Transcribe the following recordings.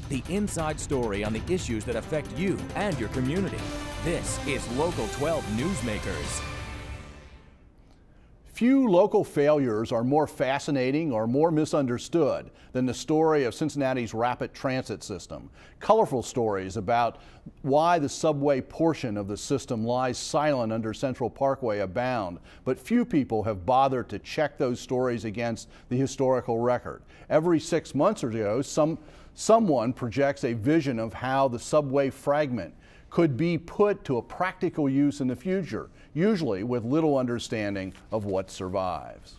the inside story on the issues that affect you and your community. This is Local 12 Newsmakers. Few local failures are more fascinating or more misunderstood than the story of Cincinnati's rapid transit system. Colorful stories about why the subway portion of the system lies silent under Central Parkway abound, but few people have bothered to check those stories against the historical record. Every 6 months or so, someone projects a vision of how the subway fragment could be put to a practical use in the future, usually with little understanding of what survives.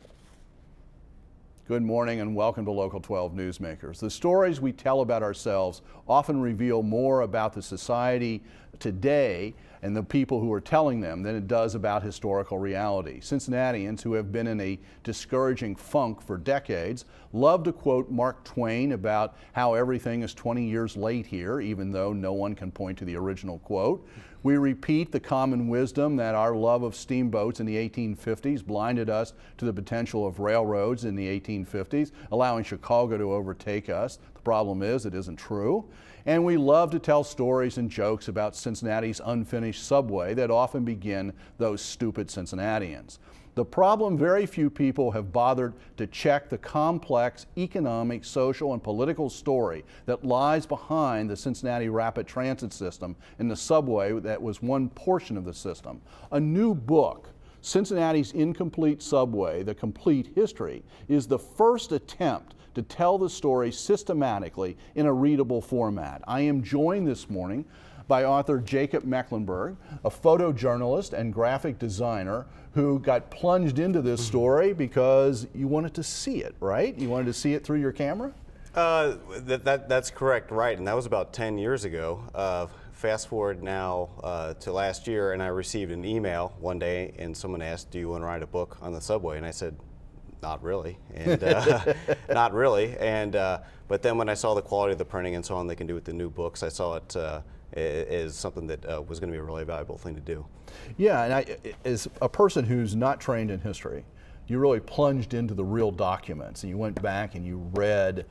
Good morning and welcome to Local 12 Newsmakers. The stories we tell about ourselves often reveal more about the society today and the people who are telling them than it does about historical reality. Cincinnatians who have been in a discouraging funk for decades love to quote Mark Twain about how everything is 20 years late here, even though no one can point to the original quote. We repeat the common wisdom that our love of steamboats in the 1850s blinded us to the potential of railroads in the 1850s, allowing Chicago to overtake us. The problem is it isn't true. And we love to tell stories and jokes about Cincinnati's unfinished subway that often begin those stupid Cincinnatians. The problem, very few people have bothered to check the complex economic, social, and political story that lies behind the Cincinnati rapid transit system and the subway that was one portion of the system. A new book, Cincinnati's Incomplete Subway, The Complete History, is the first attempt to tell the story systematically in a readable format. I am joined this morning by author Jacob Mecklenborg, a photojournalist and graphic designer who got plunged into this story because you wanted to see it, right? You wanted to see it through your camera? That's correct, right, and that was about 10 years ago. Fast forward now to last year, and I received an email one day, and someone asked, "Do you want to write a book on the subway?" And I said, "Not really," and not really. And but then when I saw the quality of the printing and so on they can do with the new books, I saw it as something that was going to be a really valuable thing to do. Yeah, and as a person who's not trained in history, you really plunged into the real documents, and you went back and you read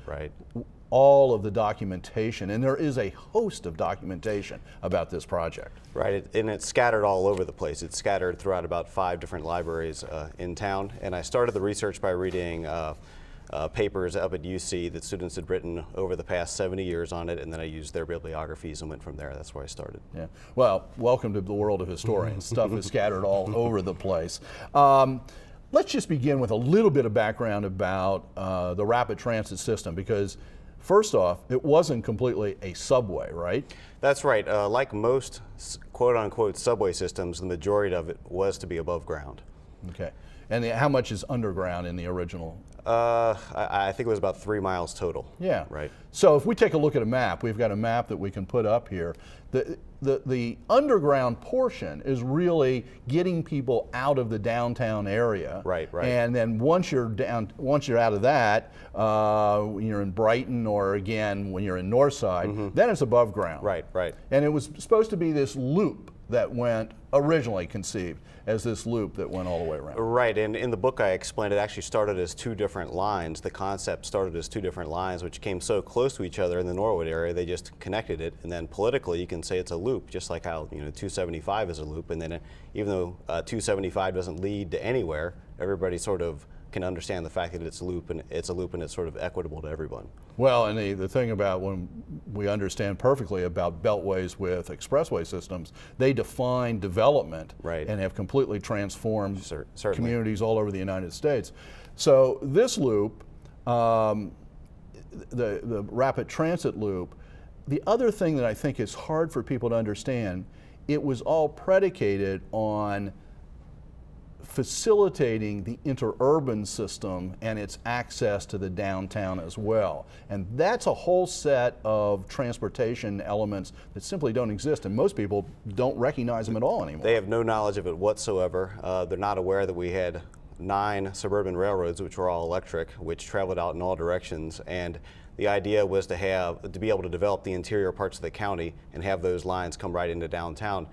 all of the documentation, and there is a host of documentation about this project. Right, and it's scattered all over the place. It's scattered throughout about 5 different libraries in town, and I started the research by reading papers up at UC that students had written over the past 70 years on it, and then I used their bibliographies and went from there. That's where I started. Yeah. Well, welcome to the world of historians. Stuff is scattered all over the place. Let's just begin with a little bit of background about the rapid transit system, because first off, it wasn't completely a subway, right? That's right. Like most quote-unquote subway systems, the majority of it was to be above ground. Okay. And how much is underground in the original? I think it was about 3 miles total. Yeah. Right. So if we take a look at a map, we've got a map that we can put up here. The underground portion is really getting people out of the downtown area. Right, right. And then once you're out of that, when you're in Brighton, or again when you're in Northside, then it's above ground. Right, right. And it was supposed to be this loop that went, originally conceived as this loop that went all the way around. Right, and in the book I explained it actually started as 2 different lines. The concept started as 2 different lines which came so close to each other in the Norwood area they just connected it, and then politically you can say it's a loop, just like how 275 is a loop, and then even though 275 doesn't lead to anywhere, everybody sort of can understand the fact that it's a loop and it's sort of equitable to everyone. Well, and the thing about when we understand perfectly about beltways with expressway systems, they define development and have completely transformed communities all over the United States. So this loop, the rapid transit loop, the other thing that I think is hard for people to understand, it was all predicated on facilitating the interurban system and its access to the downtown as well. And that's a whole set of transportation elements that simply don't exist, and most people don't recognize them at all anymore. They have no knowledge of it whatsoever. They're not aware that we had 9 suburban railroads, which were all electric, which traveled out in all directions, and the idea was to be able to develop the interior parts of the county and have those lines come right into downtown.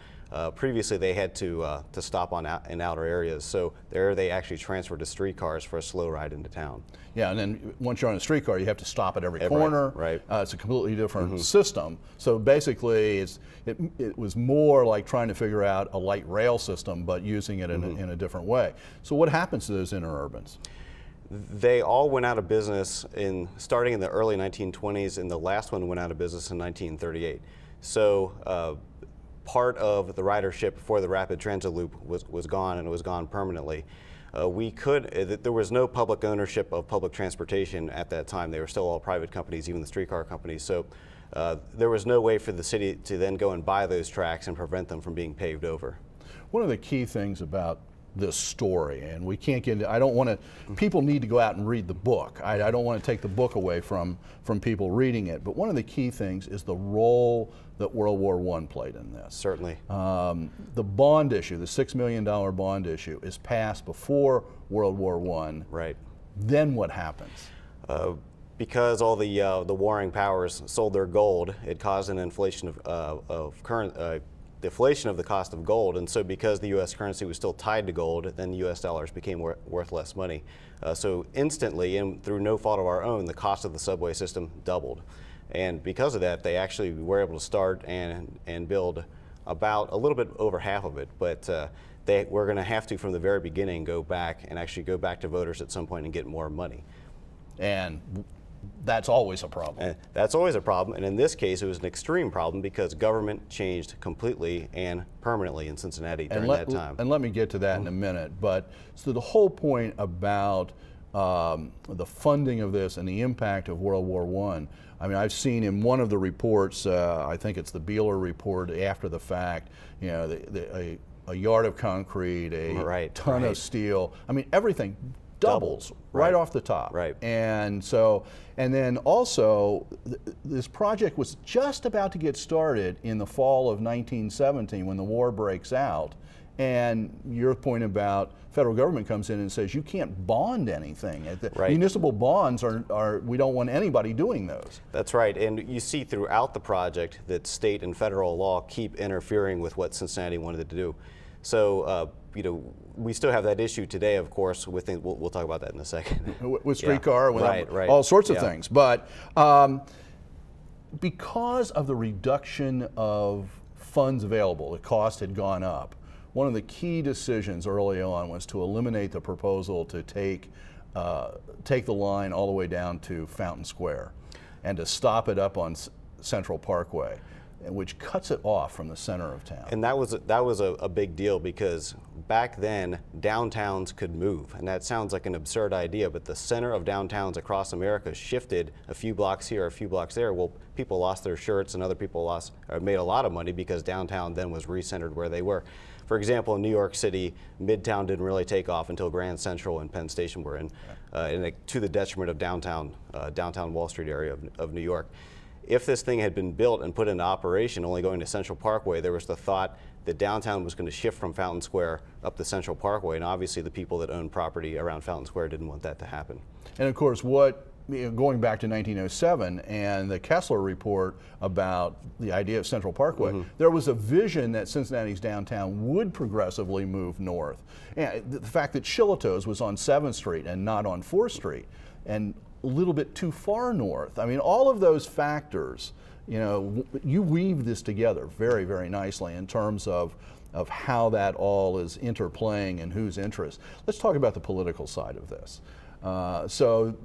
Previously, they had to stop in outer areas, so there they actually transferred to streetcars for a slow ride into town. Yeah, and then once you're on a streetcar, you have to stop at every corner. Right. It's a completely different system. So basically, it was more like trying to figure out a light rail system, but using it in a different way. So what happens to those interurbans? They all went out of business starting in the early 1920s, and the last one went out of business in 1938. So part of the ridership for the rapid transit loop was gone, and it was gone permanently. There was no public ownership of public transportation at that time. They were still all private companies, even the streetcar companies. So there was no way for the city to then go and buy those tracks and prevent them from being paved over. One of the key things about this story, and we can't get into, I don't want to, people need to go out and read the book. I don't want to take the book away from people reading it, but one of the key things is the role that World War I played in this. Certainly. The bond issue, the $6 million bond issue, is passed before World War I. Right. Then what happens? Because all the warring powers sold their gold, it caused an inflation deflation of the cost of gold, and so because the U.S. currency was still tied to gold, then the U.S. dollars became worth less money. So instantly, and through no fault of our own, the cost of the subway system doubled. And because of that, they actually were able to start and build about a little bit over half of it, but they were going to have to, from the very beginning, go back to voters at some point and get more money. And that's always a problem. That's always a problem, and in this case, it was an extreme problem because government changed completely and permanently in Cincinnati during that time. And let me get to that in a minute, but so the whole point about the funding of this and the impact of World War I mean, I've seen in one of the reports, I think it's the Beeler report after the fact, you know, a yard of concrete, a ton of steel. I mean, everything doubles right off the top. Right. And so, and then also, this project was just about to get started in the fall of 1917 when the war breaks out. And your point about federal government comes in and says you can't bond anything. Municipal bonds are, we don't want anybody doing those. That's right, and you see throughout the project that state and federal law keep interfering with what Cincinnati wanted to do. So, you know, we still have that issue today, of course, with things, we'll talk about that in a second. With streetcar, with all sorts of things. But because of the reduction of funds available, the cost had gone up. One of the key decisions early on was to eliminate the proposal to take the line all the way down to Fountain Square and to stop it up on Central Parkway, which cuts it off from the center of town. And that was a big deal because back then downtowns could move, and that sounds like an absurd idea, but the center of downtowns across America shifted a few blocks here, a few blocks there. Well, people lost their shirts and other people made a lot of money because downtown then was recentered where they were. For example, in New York City, Midtown didn't really take off until Grand Central and Penn Station were in, to the detriment of downtown Wall Street area of New York. If this thing had been built and put into operation only going to Central Parkway, there was the thought that downtown was going to shift from Fountain Square up to Central Parkway, and obviously the people that owned property around Fountain Square didn't want that to happen. And of course, going back to 1907 and the Kessler report about the idea of Central Parkway, there was a vision that Cincinnati's downtown would progressively move north. And the fact that Shillito's was on 7th Street and not on 4th Street, and a little bit too far north. I mean, all of those factors, you know, you weave this together very, very nicely in terms of how that all is interplaying and whose interest. Let's talk about the political side of this. So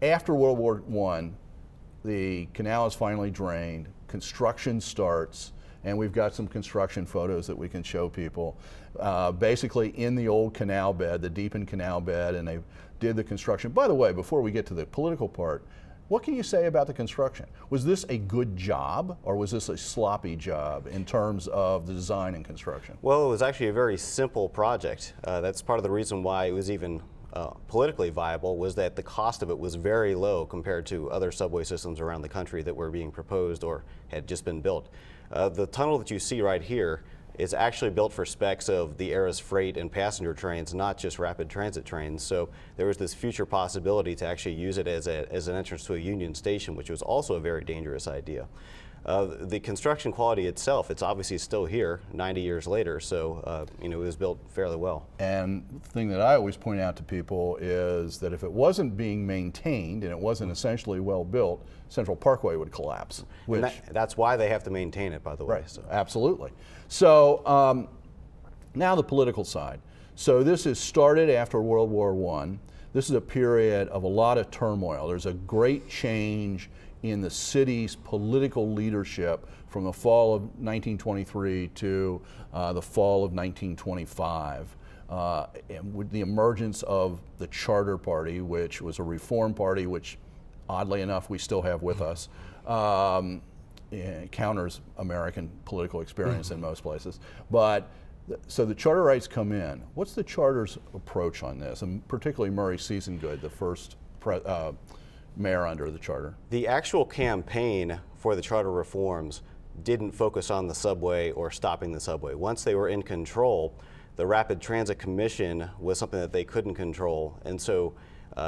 after World War I, the canal is finally drained, construction starts, and we've got some construction photos that we can show people. Basically in the old canal bed, the deepened canal bed, and they did the construction. By the way, before we get to the political part, what can you say about the construction? Was this a good job, or was this a sloppy job in terms of the design and construction? Well, it was actually a very simple project. That's part of the reason why it was even politically viable, was that the cost of it was very low compared to other subway systems around the country that were being proposed or had just been built. The tunnel that you see right here is actually built for specs of the era's freight and passenger trains, not just rapid transit trains. So there was this future possibility to actually use it as an entrance to a Union Station, which was also a very dangerous idea. The construction quality itself, it's obviously still here 90 years later, so you know, it was built fairly well. And the thing that I always point out to people is that if it wasn't being maintained and it wasn't essentially well built, Central Parkway would collapse. Which, that's why they have to maintain it, by the way. Right, So. absolutely. So now the political side. So this is started after World War I. This is a period of a lot of turmoil. There's a great change in the city's political leadership from the fall of 1923 to the fall of 1925. And with the emergence of the Charter Party, which was a reform party, which oddly enough we still have with us, counters American political experience in most places. But so the charter rights come in. What's the charter's approach on this, and particularly Murray Seasongood, the first mayor under the charter? The actual campaign for the charter reforms didn't focus on the subway or stopping the subway. Once they were in control, the Rapid Transit Commission was something that they couldn't control, and so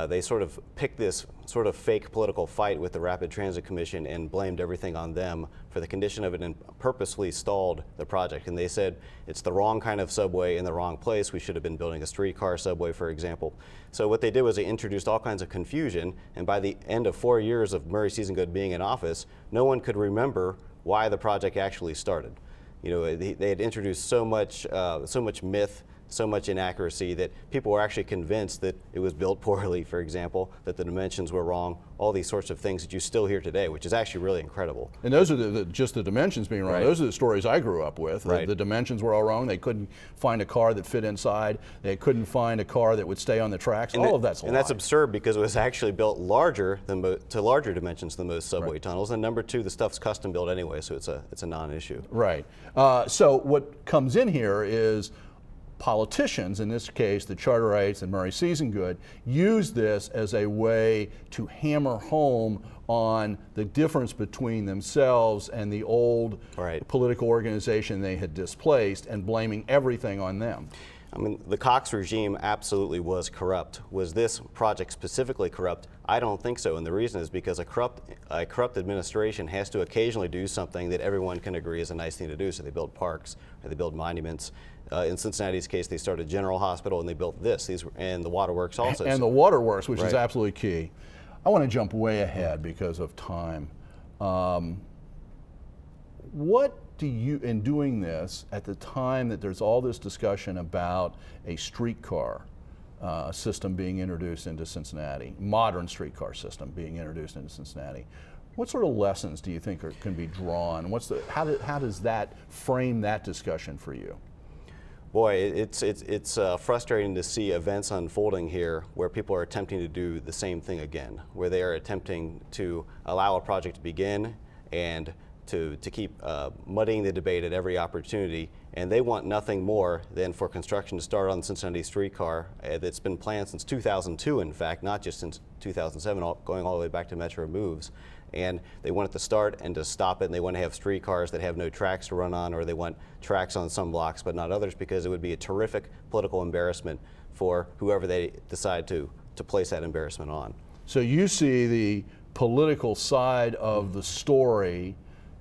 they sort of picked this sort of fake political fight with the Rapid Transit Commission and blamed everything on them for the condition of it and purposely stalled the project. And they said it's the wrong kind of subway in the wrong place. We should have been building a streetcar subway, for example. So what they did was they introduced all kinds of confusion, and by the end of 4 years of Murray Seasongood being in office, no one could remember why the project actually started. You know, they had introduced so much myth, so much inaccuracy that people were actually convinced that it was built poorly, for example, that the dimensions were wrong, all these sorts of things that you still hear today, which is actually really incredible. And those are just the dimensions being wrong. Right. Those are the stories I grew up with. Right. The dimensions were all wrong. They couldn't find a car that fit inside. They couldn't find a car that would stay on the tracks. All of that's a lie. And that's absurd because it was actually built larger than to larger dimensions than most subway Right. tunnels. And number two, the stuff's custom built anyway, so it's a non-issue. Right. So what comes in here is politicians, in this case the Charterites and Murray Seasongood, use this as a way to hammer home on the difference between themselves and the old Right. political organization they had displaced, and blaming everything on them. I mean, the Cox regime absolutely was corrupt. Was this project specifically corrupt? I don't think so, and the reason is because a corrupt administration has to occasionally do something that everyone can agree is a nice thing to do. So they build parks, or they build monuments. In Cincinnati's case, they started General Hospital and they built this. And the waterworks also. And the waterworks, which is Right. absolutely key. I want to jump way ahead because of time. What do you, in doing this, at the time that there's all this discussion about a streetcar system being introduced into Cincinnati, modern streetcar system being introduced into Cincinnati, what sort of lessons do you think can be drawn? How does that frame that discussion for you? Boy, it's frustrating to see events unfolding here where people are attempting to do the same thing again, where they are attempting to allow a project to begin and to keep muddying the debate at every opportunity, and they want nothing more than for construction to start on the Cincinnati streetcar that's been planned since 2002, in fact, not just since 2007, going all the way back to Metro moves. And they want it to start and to stop it, and they want to have streetcars that have no tracks to run on, or they want tracks on some blocks but not others, because it would be a terrific political embarrassment for whoever they decide to place that embarrassment on. So you see the political side of the story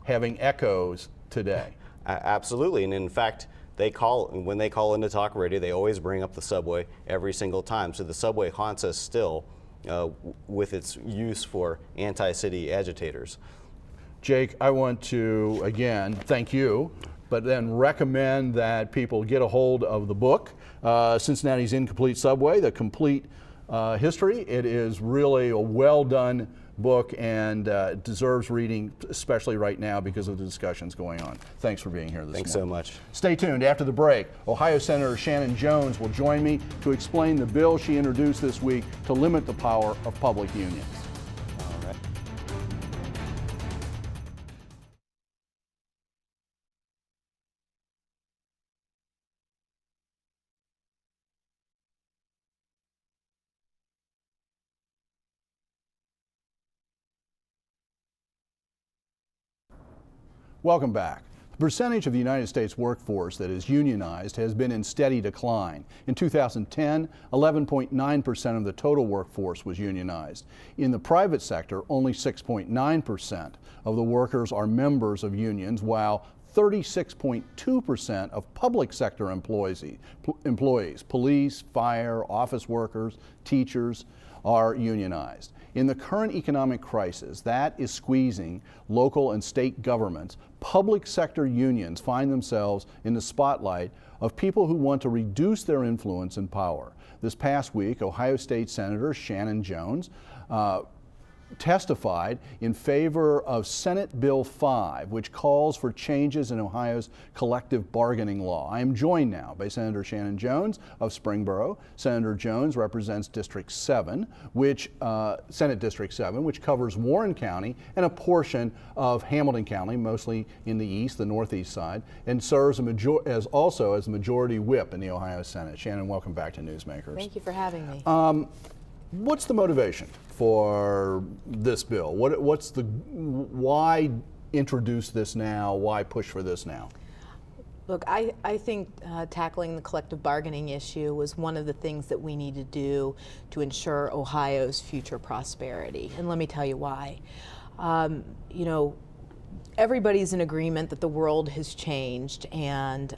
having echoes today. Absolutely, and in fact, when they call into talk radio, they always bring up the subway every single time. So the subway haunts us still with its use for anti-city agitators. Jake, I want to, again, thank you, but then recommend that people get a hold of the book, Cincinnati's Incomplete Subway, the complete history. It is really a well-done book and deserves reading, especially right now because of the discussions going on. Thanks for being here this morning. Thanks so much. Stay tuned. After the break, Ohio Senator Shannon Jones will join me to explain the bill she introduced this week to limit the power of public unions. All right. Welcome back. The percentage of the United States workforce that is unionized has been in steady decline. In 2010, 11.9% of the total workforce was unionized. In the private sector, only 6.9% of the workers are members of unions, while 36.2% of public sector employees, police, fire, office workers, teachers, are unionized. In the current economic crisis that is squeezing local and state governments, public sector unions find themselves in the spotlight of people who want to reduce their influence and power. This past week, Ohio State Senator Shannon testified in favor of Senate Bill 5, which calls for changes in Ohio's collective bargaining law. I am joined now by Senator Shannon Jones of Springboro. Senator Jones represents District 7, Senate District 7, which covers Warren County and a portion of Hamilton County, mostly in the east, the northeast side, and serves also as majority whip in the Ohio Senate. Shannon, welcome back to Newsmakers. Thank you for having me. What's the motivation for this bill? Why introduce this now? Why push for this now? Look, I think tackling the collective bargaining issue was one of the things that we need to do to ensure Ohio's future prosperity. And let me tell you why. Everybody's in agreement that the world has changed, and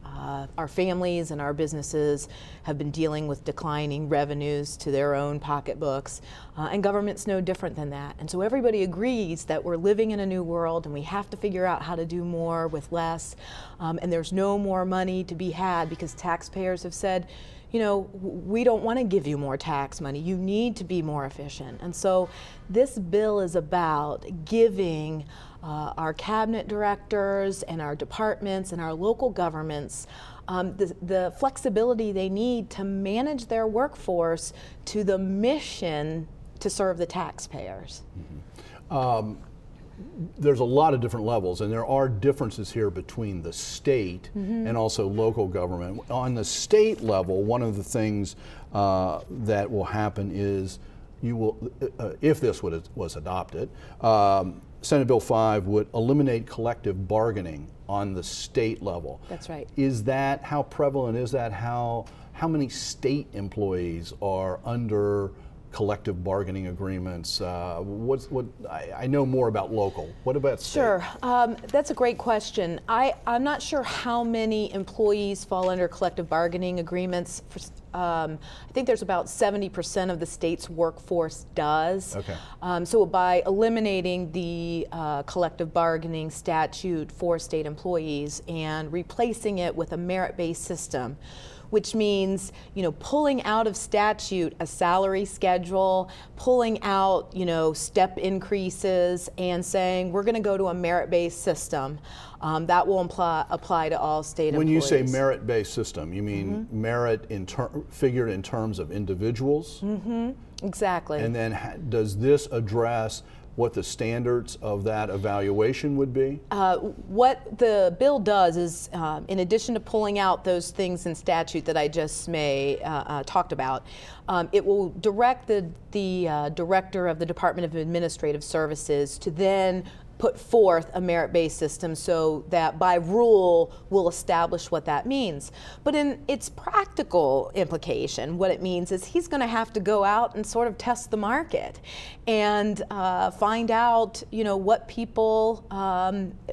our families and our businesses have been dealing with declining revenues to their own pocketbooks, and government's no different than that. And so everybody agrees that we're living in a new world and we have to figure out how to do more with less, and there's no more money to be had because taxpayers have said, we don't want to give you more tax money. You need to be more efficient. And so this bill is about giving our cabinet directors and our departments and our local governments the flexibility they need to manage their workforce to the mission to serve the taxpayers. Mm-hmm. There's a lot of different levels, and there are differences here between the state and also local government. On the state level, one of the things that will happen is you will, if this was adopted, Senate Bill 5 would eliminate collective bargaining on the state level. That's right. Is that, how prevalent is that? How many state employees are under collective bargaining agreements? I know more about local. What about state? Sure, that's a great question. I'm not sure how many employees fall under collective bargaining agreements. I think there's about 70% of the state's workforce does. Okay. So by eliminating the collective bargaining statute for state employees and replacing it with a merit-based system, which means, pulling out of statute a salary schedule, pulling out, step increases, and saying we're going to go to a merit-based system. That will apply to all state employees. When you say merit-based system, you mean merit figured in terms of individuals? Mm-hmm. Exactly. And then does this address what the standards of that evaluation would be? What the bill does is, in addition to pulling out those things in statute that I just talked about, it will direct the director of the Department of Administrative Services to then put forth a merit-based system so that by rule we'll establish what that means. But in its practical implication, what it means is he's going to have to go out and sort of test the market and find out, what people,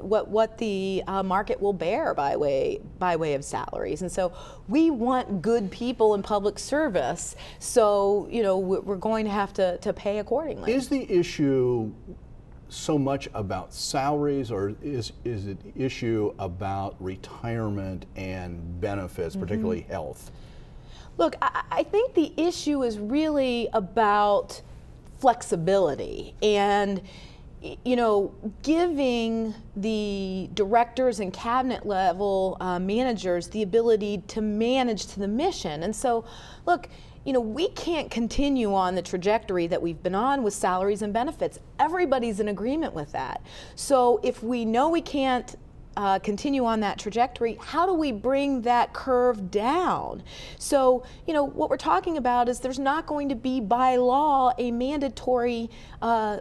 what the market will bear by way of salaries. And so we want good people in public service, so we're going to have to pay accordingly. Is the issue so much about salaries, or is it an issue about retirement and benefits, particularly health? Look, I think the issue is really about flexibility and giving the directors and cabinet level managers the ability to manage to the mission. And so, look, we can't continue on the trajectory that we've been on with salaries and benefits. Everybody's in agreement with that. So if we know we can't continue on that trajectory, how do we bring that curve down? So, what we're talking about is there's not going to be by law a mandatory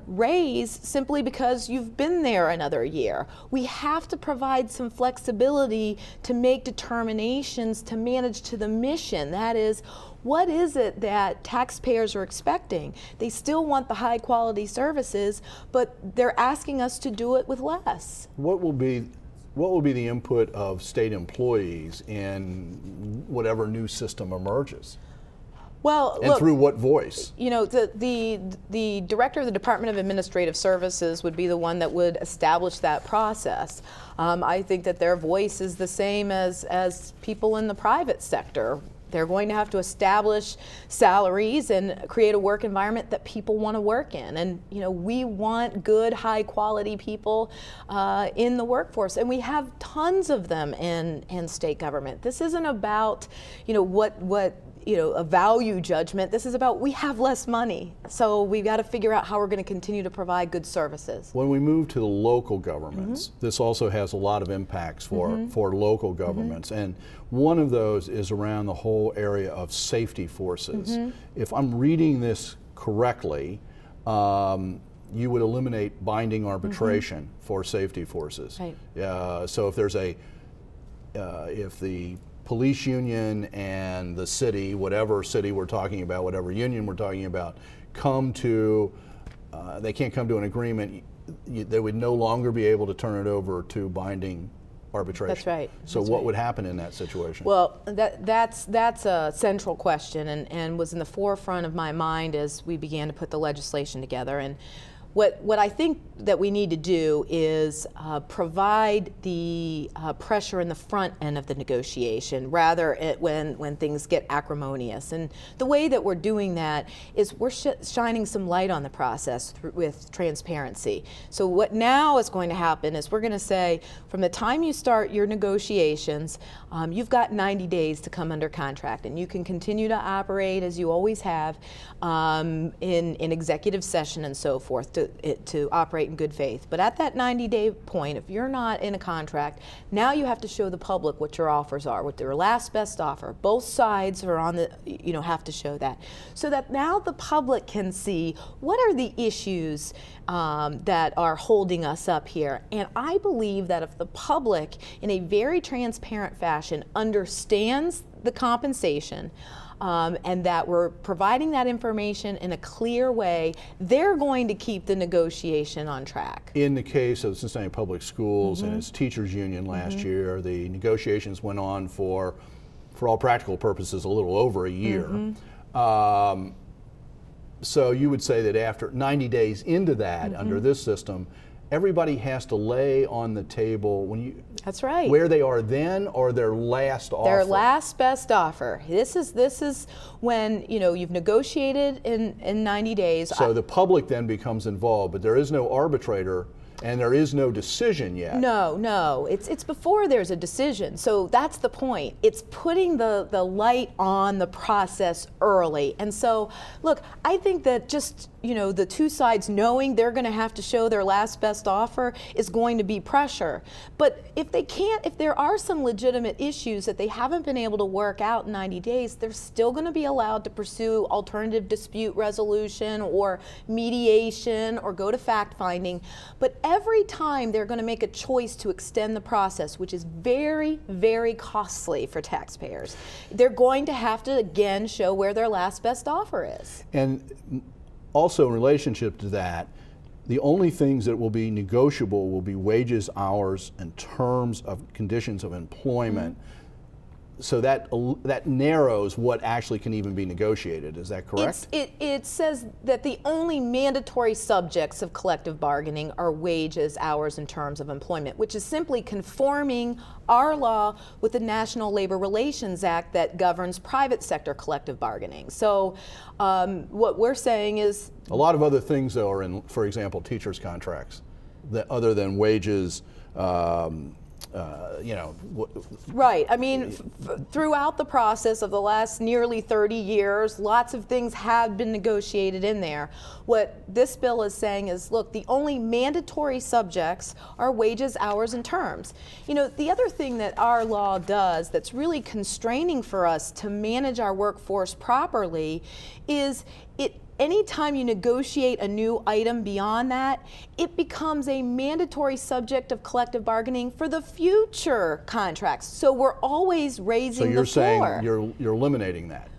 raise simply because you've been there another year. We have to provide some flexibility to make determinations to manage to the mission. That is, what is it that taxpayers are expecting? They still want the high quality services, but they're asking us to do it with less. What will be the input of state employees in whatever new system emerges? Well, and look, through what voice? The director of the Department of Administrative Services would be the one that would establish that process. I think that their voice is the same as people in the private sector. They're going to have to establish salaries and create a work environment that people want to work in. And we want good, high quality people in the workforce, and we have tons of them in state government. This isn't about a value judgment. This is about, we have less money, so we've got to figure out how we're going to continue to provide good services. When we move to the local governments, this also has a lot of impacts for local governments, and one of those is around the whole area of safety forces. If I'm reading this correctly, you would eliminate binding arbitration for safety forces. Right. So if there's if the police union and the city, whatever city we're talking about, whatever union we're talking about, they can't come to an agreement, they would no longer be able to turn it over to binding arbitration. That's right. So what would happen in that situation? Well, that's a central question and was in the forefront of my mind as we began to put the legislation together. And what I think that we need to do is provide the pressure in the front end of the negotiation, rather when things get acrimonious. And the way that we're doing that is we're shining some light on the process with transparency. So what now is going to happen is we're going to say, from the time you start your negotiations, you've got 90 days to come under contract, and you can continue to operate as you always have in executive session and so forth to operate in good faith. But at that 90-day point, if you're not in a contract, now you have to show the public what your offers are, what their last best offer. Both sides are on the, have to show that, so that now the public can see what are the issues that are holding us up here. And I believe that if the public, in a very transparent fashion, understands the compensation, and that we're providing that information in a clear way, they're going to keep the negotiation on track. In the case of Cincinnati Public Schools and its teachers union last year, the negotiations went on for all practical purposes a little over a year. So you would say that after 90 days into that, under this system, everybody has to lay on the table That's right. where they are then, or their last offer. Their last best offer. This is when you've negotiated in 90 days. So the public then becomes involved, but there is no arbitrator and there is no decision yet. No, it's before there's a decision. So that's the point. It's putting the light on the process early. And so, look, I think that just the two sides knowing they're going to have to show their last best offer is going to be pressure. But if there are some legitimate issues that they haven't been able to work out in 90 days, they're still going to be allowed to pursue alternative dispute resolution or mediation or go to fact finding. But every time they're going to make a choice to extend the process, which is very, very costly for taxpayers, they're going to have to again show where their last best offer is. And also in relationship to that, the only things that will be negotiable will be wages, hours, and terms of conditions of employment. So that narrows what actually can even be negotiated. Is that correct? It says that the only mandatory subjects of collective bargaining are wages, hours, and terms of employment, which is simply conforming our law with the National Labor Relations Act that governs private sector collective bargaining. So what we're saying is... A lot of other things, though, are in, for example, teachers' contracts, that other than wages, Right. I mean, throughout the process of the last nearly 30 years, lots of things have been negotiated in there. What this bill is saying is, look, the only mandatory subjects are wages, hours, and terms. The other thing that our law does that's really constraining for us to manage our workforce properly is anytime you negotiate a new item beyond that, it becomes a mandatory subject of collective bargaining for the future contracts. So we're always raising the floor. So you're saying you're eliminating that?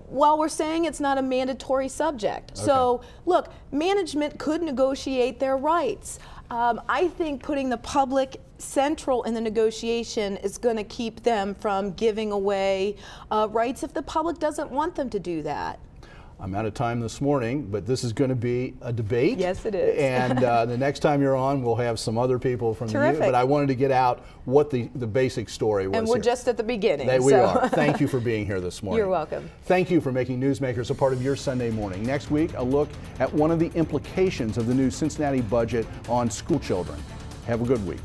Well, we're saying it's not a mandatory subject. Okay. So look, management could negotiate their rights. I think putting the public central in the negotiation is going to keep them from giving away rights if the public doesn't want them to do that. I'm out of time this morning, but this is going to be a debate. Yes, it is. And the next time you're on, we'll have some other people from Terrific. you. But I wanted to get out what the basic story was. And we're here. just at the beginning. We are. Thank you for being here this morning. You're welcome. Thank you for making Newsmakers a part of your Sunday morning. Next week, a look at one of the implications of the new Cincinnati budget on school children. Have a good week.